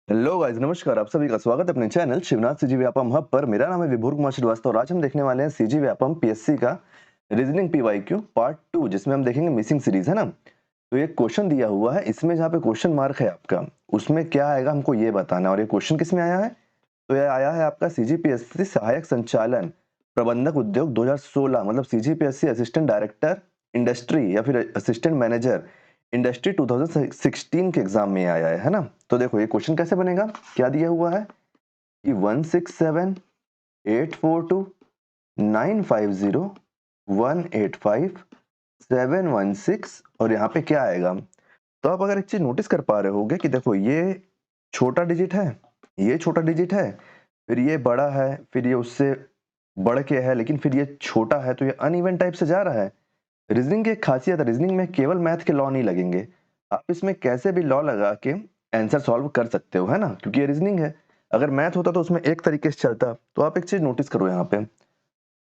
Hello guys, नमस्कार। आप सभी का स्वागत है अपने channel Shivnath CG Vyapam hub पर। मेरा नाम है विभोर कुमार श्रीवास्तव और आज हम देखने वाले हैं सीजी व्यापम पीएससी का रीजनिंग पीवाईक्यू पार्ट 2, जिसमें हम देखेंगे मिसिंग सीरीज, है ना। तो एक क्वेश्चन दिया हुआ है, इसमें जहाँ पे क्वेश्चन मार्क है आपका, उसमें क्या आएगा हमको ये बताना है। और ये क्वेश्चन किस में आया है? तो ये आया है आपका सीजीपीएससी सहायक संचालन प्रबंधक उद्योग 2016, मतलब सीजीपीएससी असिस्टेंट डायरेक्टर इंडस्ट्री या फिर असिस्टेंट मैनेजर इंडस्ट्री 2016 के एग्जाम में आया है ना। तो देखो ये क्वेश्चन कैसे बनेगा, क्या दिया हुआ है कि 167842950185 और यहाँ पे क्या आएगा। तो आप अगर एक चीज नोटिस कर पा रहे होगे कि देखो ये छोटा डिजिट है, ये छोटा डिजिट है, फिर ये बड़ा है, फिर ये उससे बढ़ के है, लेकिन फिर ये छोटा है, तो ये अनइवन टाइप से जा रहा है। रीजनिंग की एक खासियत है, रीजनिंग में केवल मैथ के लॉ नहीं लगेंगे, आप इसमें कैसे भी लॉ लगा के आंसर सॉल्व कर सकते हो, है ना, क्योंकि ये रीजनिंग है। अगर मैथ होता तो उसमें एक तरीके से चलता। तो आप एक चीज नोटिस करो यहाँ पे,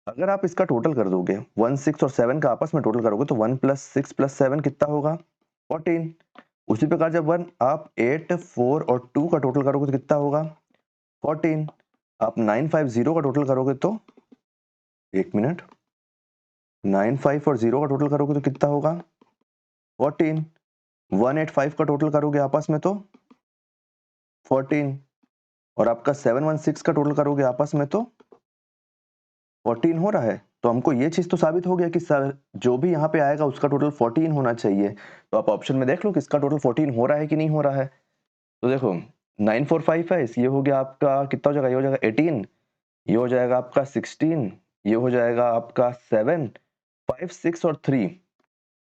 अगर आप इसका टोटल कर दोगे 1 6 और 7 का आपस में टोटल करोगे तो 1 + 6 + 7 कितना होगा? 14। उसी प्रकार जब 1 आप 8 4 और 2 का टोटल करोगे तो कितना होगा? 14। आप 9 5 0 का टोटल करोगे तो, एक मिनट, 9 5 और 0 का टोटल करोगे तो कितना होगा? 14। 1 8 5 का टोटल करोगे आपस में तो 14, और आपका 7 1 6 का टोटल करोगे आपस में तो 14 हो रहा है। तो हमको ये चीज तो साबित हो गया कि सर जो भी यहाँ पे आएगा उसका टोटल 14 होना चाहिए। तो आप ऑप्शन में देख लो कि इसका टोटल 14 हो रहा है कि नहीं हो रहा है। तो देखो 9 4 5 है, ये हो गया आपका कितना हो जाएगा? ये हो जाएगा 18, ये हो जाएगा आपका 16, ये हो जाएगा आपका 7 5 6 और 3,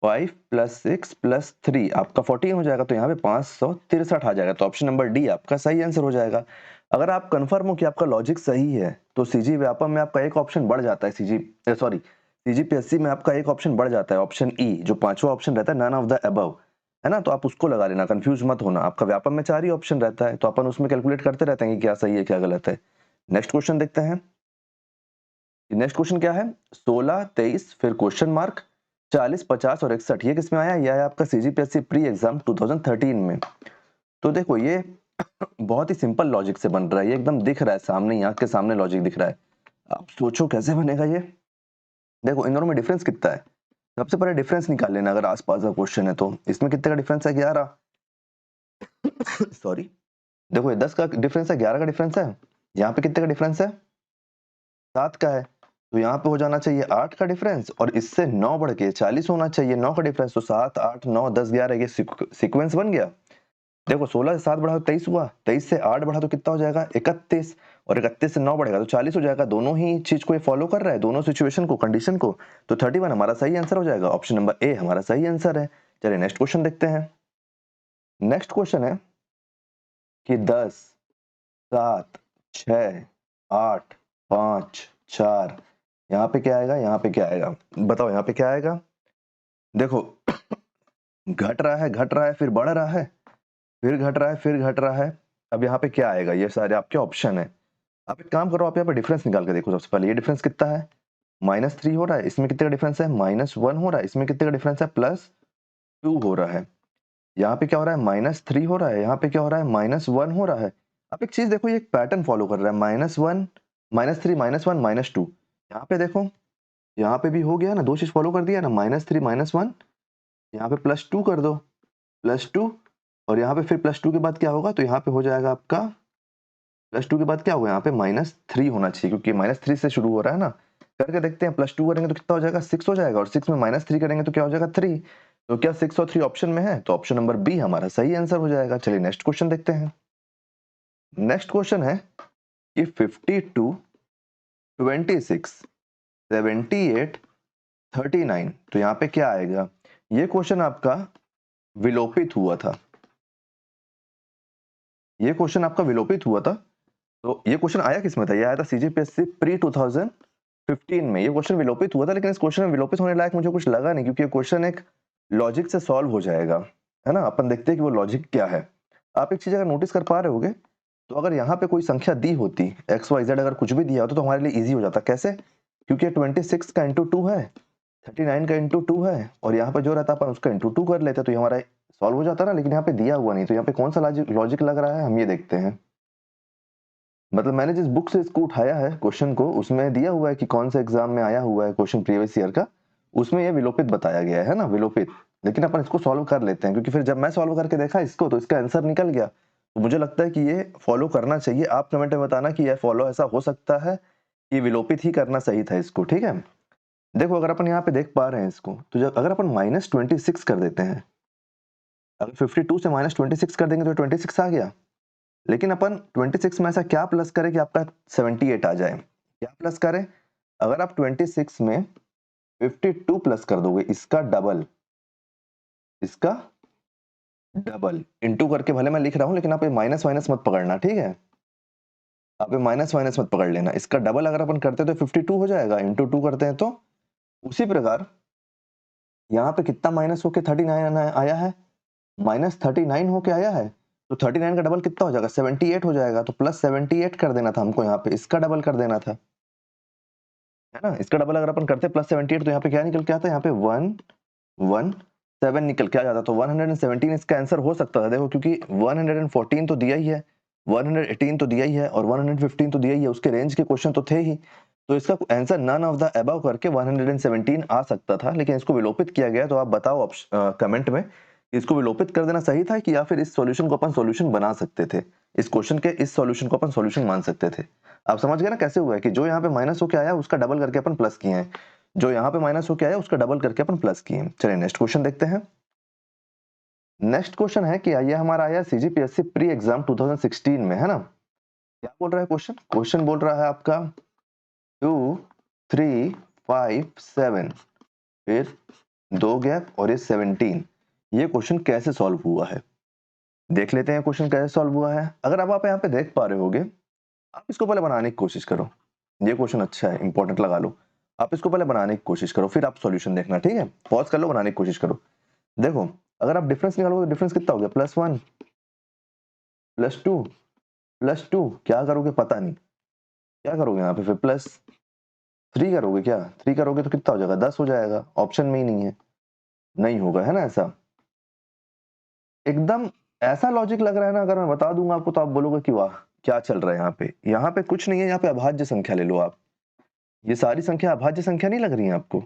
5 + 6 + 3 आपका 14 हो जाएगा। तो यहाँ पे 563 आ जाएगा। तो ऑप्शन नंबर डी आपका सही आंसर हो जाएगा। अगर आप कंफर्म हो कि आपका लॉजिक सही है तो सीजी व्यापम में आपका एक ऑप्शन बढ़ जाता है, सीजीपीएससी में आपका एक ऑप्शन बढ़ जाता है, ऑप्शन ई, जो पांचवा ऑप्शन रहता है, नन ऑफ द अबव, है ना। तो आप उसको लगा लेना, कंफ्यूज मत होना। आपका व्यापम में 4 ही ऑप्शन रहता है, तो अपन उसमें कैलकुलेट करते रहते हैं कि क्या सही है क्या गलत है। नेक्स्ट क्वेश्चन देखते हैं। नेक्स्ट क्वेश्चन क्या है? 16 23 फिर क्वेश्चन मार्क 40 50 और 61, ये किसमें आया? यह है आपका सीजीपीएससी प्री एग्जाम 2013 में। तो देखो ये बहुत ही सिंपल लॉजिक से बन रहा है, ये एकदम दिख रहा है सामने, यहाँ के सामने लॉजिक दिख रहा है। आप सोचो कैसे बनेगा ये। देखो इन दोनों में डिफरेंस कितना है, सबसे पहले डिफरेंस निकाल लेना। अगर आसपास का क्वेश्चन है तो इसमें कितने का डिफरेंस है? 11। सॉरी, देखो ये 10 का डिफरेंस है, 11 का डिफरेंस है, यहाँ पे कितने का डिफरेंस है? 7 का है। तो यहाँ पे हो जाना चाहिए 8 का डिफरेंस, और इससे 9 बढ़ के 40 होना चाहिए, 9 का डिफरेंस। तो 7 8 9 10 11, ये सीक्वेंस बन गया। देखो 16 से 7 बढ़ा तो 23 हुआ, 23 से 8 बढ़ा तो कितना हो जाएगा? 31, और 31 से 9 बढ़ेगा तो 40 हो जाएगा। दोनों ही चीज को ये फॉलो कर रहा है, दोनों सिचुएशन को, कंडीशन को। तो 31 हमारा सही आंसर हो जाएगा, ऑप्शन नंबर ए हमारा सही आंसर है। चलिए नेक्स्ट क्वेश्चन देखते हैं। नेक्स्ट क्वेश्चन है कि 10 7 6 8 5 4, यहाँ पे क्या आएगा? यहाँ पे क्या आएगा? बताओ यहाँ पे क्या आएगा? देखो घट रहा है, घट रहा है, फिर बढ़ रहा है, फिर घट रहा है, फिर घट रहा है। अब यहाँ पे क्या आएगा? ये सारे आपके ऑप्शन है। आप एक काम करो, आप यहाँ पे डिफरेंस निकाल के देखो। सबसे पहले ये डिफरेंस कितना है? -3 हो रहा है, इसमें कितने का डिफरेंस है? -1 हो रहा है, इसमें कितने का डिफरेंस है? +2 हो रहा है। यहाँ पे क्या हो रहा है? -3 हो रहा है, यहाँ पे क्या हो रहा है? -1 हो रहा है। आप एक चीज देखो, ये एक पैटर्न फॉलो कर रहा है, -1 -3 -1 -2। यहाँ पे देखो, यहाँ पे भी हो गया ना, दो चीज फॉलो कर दिया ना, -3 -1, यहाँ पे +2 कर दो, +2, और यहाँ पे फिर +2 के बाद क्या होगा? तो यहाँ पे हो जाएगा आपका +2 के बाद क्या होगा? यहाँ पे -3 होना चाहिए, क्योंकि -3 से शुरू हो रहा है ना। करके देखते हैं, +2 करेंगे तो कितना हो जाएगा? 6 हो जाएगा, और 6 में -3 करेंगे तो क्या हो जाएगा? 3। तो क्या 6 और 3 ऑप्शन में है? तो ऑप्शन नंबर बी हमारा सही आंसर हो जाएगा। चलिए नेक्स्ट क्वेश्चन देखते हैं। नेक्स्ट क्वेश्चन है कि 52 26 78 39, तो यहाँ पे क्या आएगा? ये क्वेश्चन आपका विलोपित हुआ था, ये क्वेश्चन आपका विलोपित हुआ था। तो ये क्वेश्चन आया किसमें था? ये आया था सीजीपीएससी प्री 2015 में। ये क्वेश्चन विलोपित हुआ था, लेकिन इस क्वेश्चन में विलोपित होने लायक मुझे कुछ लगा नहीं, क्योंकि ये क्वेश्चन एक लॉजिक से सॉल्व हो जाएगा, है ना। अपन देखते हैं कि वो लॉजिक क्या है। आप एक चीज अगर नोटिस कर पा रहे होगे, तो अगर यहाँ पे कोई संख्या दी होती, एक्स वाई जेड, अगर कुछ भी दिया होता तो हमारे लिए ईजी हो जाता। कैसे? क्योंकि 26 का इंटू 2 है, 39 का इंटू 2 है, और यहाँ पे जो रहता अपन उसका इंटू 2 कर लेते, तो ये हमारा सॉल्व हो जाता ना, लेकिन यहाँ पे दिया हुआ नहीं, तो यहाँ पे कौन सा लॉजिक लग रहा है हम ये देखते हैं। मतलब मैंने जिस बुक से इसको उठाया है क्वेश्चन को, उसमें दिया हुआ है कि कौन सा एग्जाम में आया हुआ है क्वेश्चन प्रीवियस ईयर का, उसमें ये विलोपित बताया गया है ना, विलोपित। लेकिन अपन इसको सॉल्व कर लेते हैं, क्योंकि फिर जब मैं सॉल्व करके देखा इसको तो इसका आंसर निकल गया, तो मुझे लगता है कि ये फॉलो करना चाहिए। आप कमेंट में बताना कि यह फॉलो ऐसा हो सकता है कि विलोपित ही करना सही था इसको, ठीक है। देखो अगर अपन यहाँ पे देख पा रहे हैं इसको, तो जब अगर अपन -26 कर देते हैं, अगर 52 से -26 कर देंगे तो 26 आ गया। लेकिन अपन 26 में ऐसा क्या प्लस करें कि आपका 78 आ जाए। क्या प्लस करें? अगर आप 26 में 52 प्लस कर दोगे, इसका डबल इंटू करके भले मैं लिख रहा हूं, लेकिन आप ये माइनस माइनस मत पकड़ना, ठीक है। आप ये माइनस माइनस मत पकड़ लेना। इसका डबल अगर अपन करते तो 52 हो जाएगा, इंटू 2 करते हैं तो। उसी प्रकार यहाँ पे कितना माइनस होके 39 आया है, -39 होके आया है, तो 39 का डबल कितना हो जाएगा, 78 हो जाएगा। तो प्लस 78 कर देना था हमको, यहाँ पे इसका डबल कर देना था, है ना। इसका डबल अगर अपन करते प्लस 78, तो यहाँ पे क्या निकल के आता है, यहाँ पे 117 निकल के आ जाता। तो 117 इसका आंसर हो सकता था। देखो क्योंकि 114 तो दिया ही है, 118 तो दिया ही है, और 115 तो दिया ही है, उसके रेंज के क्वेश्चन तो थे ही। तो इसका answer none of the above करके 117 आ सकता था, लेकिन इसको विलोपित किया गया। तो आप बताओ कमेंट में, इसको विलोपित कर देना सही था कि या फिर इस सॉल्यूशन को अपन सॉल्यूशन बना सकते थे, इस क्वेश्चन के इस सॉल्यूशन को अपन सॉल्यूशन मान सकते थे। आप समझ गए ना कैसे हुआ है कि जो यहाँ पे माइनस होके आया उसका डबल करके अपन प्लस किए हैं, जो यहाँ पे माइनस होके आया उसका डबल करके अपन प्लस किए हैं। चलिए नेक्स्ट क्वेश्चन देखते हैं। नेक्स्ट क्वेश्चन है कि ये हमारा आया सीजीपीएससी प्री एग्जाम 2016 में, है ना। क्या बोल रहा है क्वेश्चन? क्वेश्चन बोल रहा है आपका 2 3 5 7, फिर 2 गैप और ये 17। ये क्वेश्चन कैसे सॉल्व हुआ है, देख लेते हैं क्वेश्चन कैसे सॉल्व हुआ है। अगर आप यहाँ पे देख पा रहे होगे, आप इसको पहले बनाने की कोशिश करो। ये क्वेश्चन अच्छा है, इंपॉर्टेंट लगा लो। आप इसको पहले बनाने की कोशिश करो, फिर आप सॉल्यूशन देखना, ठीक है। पॉज कर लो, बनाने की कोशिश करो। देखो अगर आप डिफरेंस निकालोगे तो डिफरेंस कितना हो गया, +1 +2 +2। क्या करोगे पता नहीं, क्या करोगे यहाँ पे, फिर +3 करोगे। क्या 3 करोगे तो कितना हो जाएगा, 10 हो जाएगा। ऑप्शन में ही नहीं है, नहीं होगा, है ना। ऐसा एकदम ऐसा लॉजिक लग रहा है ना, अगर मैं बता दूंगा आपको तो आप बोलोगे कि वाह क्या चल रहा है यहाँ पे। यहाँ पे कुछ नहीं है, यहाँ पे अभाज्य संख्या ले लो आप। ये सारी संख्या अभाज्य संख्या नहीं लग रही है आपको?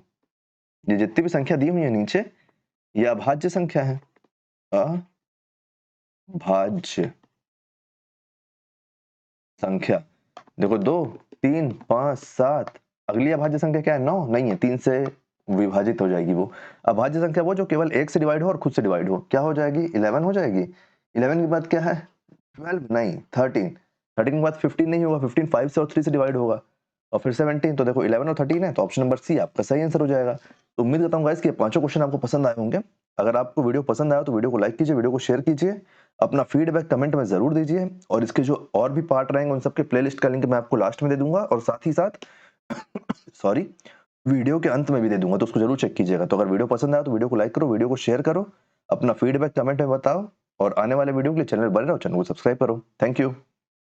ये जितनी भी संख्या दी हुई है नीचे, ये अभाज्य संख्या है, अभाज्य संख्या। देखो 2 3 5 7, अगली अभाज्य संख्या क्या है, 9 नहीं है, 3 से विभाजित हो जाएगी वो। अभाज्य संख्या वो जो केवल 1 से डिवाइड हो और खुद से डिवाइड हो, क्या हो जाएगी, 11 हो जाएगी। 11 के बाद क्या है, 12 नहीं, 13 के बाद 15 नहीं होगा, 15 5 से और 3 से डिवाइड होगा, और फिर 17। तो देखो 11 और 13 है, तो ऑप्शन नंबर सी आपका सही आंसर हो जाएगा। तो उम्मीद करता हूँ गाइस कि पांचों क्वेश्चन आपको पसंद आए होंगे। अगर आपको वीडियो पसंद आया तो वीडियो को लाइक कीजिए, वीडियो को शेयर कीजिए, अपना फीडबैक कमेंट में जरूर दीजिए, और इसके जो और भी पार्ट रहेंगे उन सबके प्लेलिस्ट का लिंक मैं आपको लास्ट में दे दूंगा, और साथ ही साथ सॉरी वीडियो के अंत में भी दे दूंगा, तो उसको जरूर चेक कीजिएगा। तो अगर वीडियो पसंद आया तो वीडियो को लाइक करो, वीडियो को शेयर करो, अपना फीडबैक कमेंट में बताओ, और आने वाले वीडियो के लिए चैनल बने रहो, चैनल को सब्सक्राइब करो। Thank you.